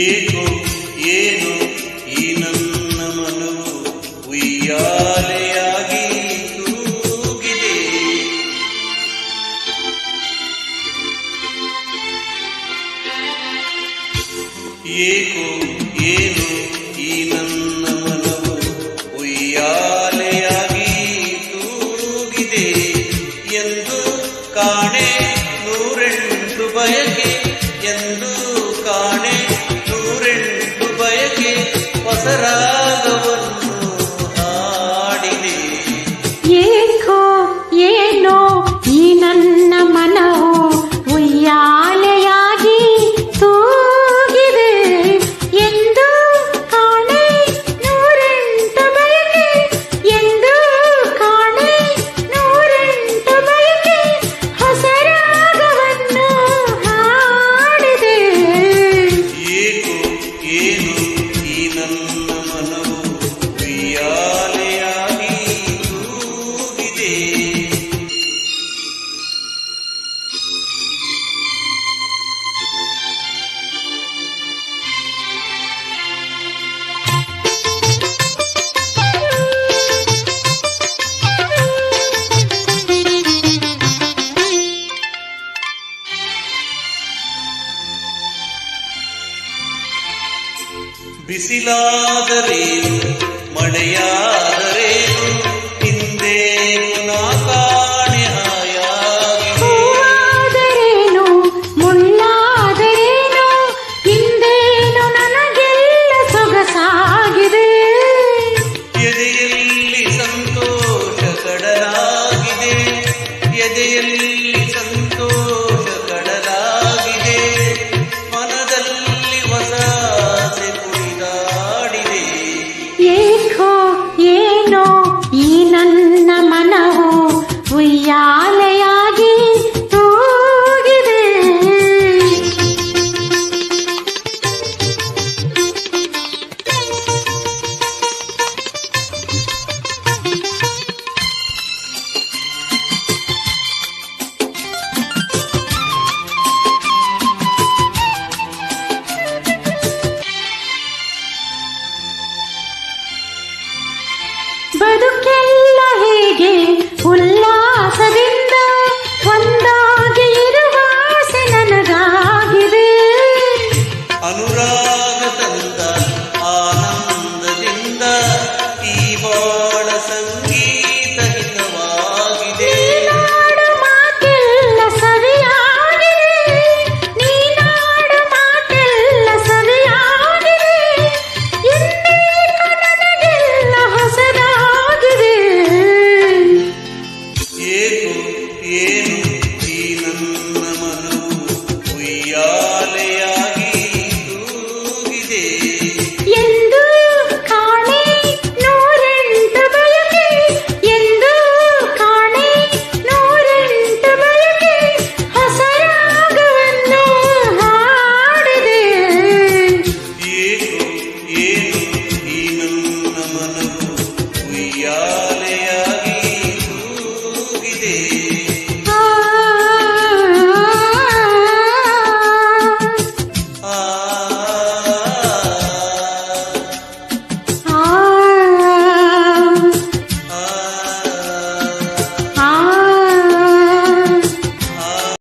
ಏಕೋ ಏನು ಈ ನನ್ನ ಮನವು ಉಯ್ಯಾಲೆಯಾಗಿ ತೂಗಿದೆ. ಏಕೋ ಏನು ಈ ನನ್ನ ಮನವು ಉಯ್ಯಾಲೆಯಾಗಿ ತೂಗಿದೆ. ಎಂದು ಕಾಣೆ ನೂರೆಂಟು ಬಯಕೆ, ಎಂದು ಕಾಣೆ ನೂರೆಂಟು ಬಯಕೆ, ಹೊಸರಾಗವನ್ನು ಹಾಡಿದೆ. ಏಕೋ ಏನೋ ಈ ನನ್ನ ಮನವು ಉಯ್ಯಾಲೆಯಾಗಿ ತೂಗಿದೆ. ಎಂದು ಕಾಣೆ ನೂರೆಂಟು ಬಯಕೆ, ಎಂದು ಕಾಣೆ ನೂರೆಂಟು ಬಯಕೆ, ಹೊಸರಾಗವನ್ನು ಹಾಡಿದೆ. ಏಕೋ ಏನು ಈ ನನ್ನ ಮನವು ಉಯ್ಯಾಲೆಯಾಗಿ ತೂಗಿದೆ. ಬಿಸಿಲಾದರೇನು ಮಳೆಯಾದರೇನು ಹಿಂದೇನು ನಾ ಕಾಣೆ ಹಾಯಾಗಿ. ಹೂವಾದರೇನು ಮುಳ್ಳಾದರೇನು ಹಿಂದೇನು ನನಗೆಲ್ಲ ಸೊಗಸಾಗಿದೆ. ಎದೆಯಲ್ಲಿ ಸಂತೋಷ ಕಡಲಾಗಿದೆ, ಎದೆಯಲ್ಲಿ ಸಂತೋಷ ಕಡಲಾಗಿದೆ, ಮನದಲ್ಲಿ ಹೊಸ ಆಸೆ ಕುಣಿದಾಡಿದೆ. ಏಕೋ ಏನೋ ಈ ನನ್ನ ಮನವು ಉಯ್ಯಾಲೆಯಾಗಿ ತೂಗಿದೆ. ಬದುಕೆಲ್ಲ ಹೇಗೆ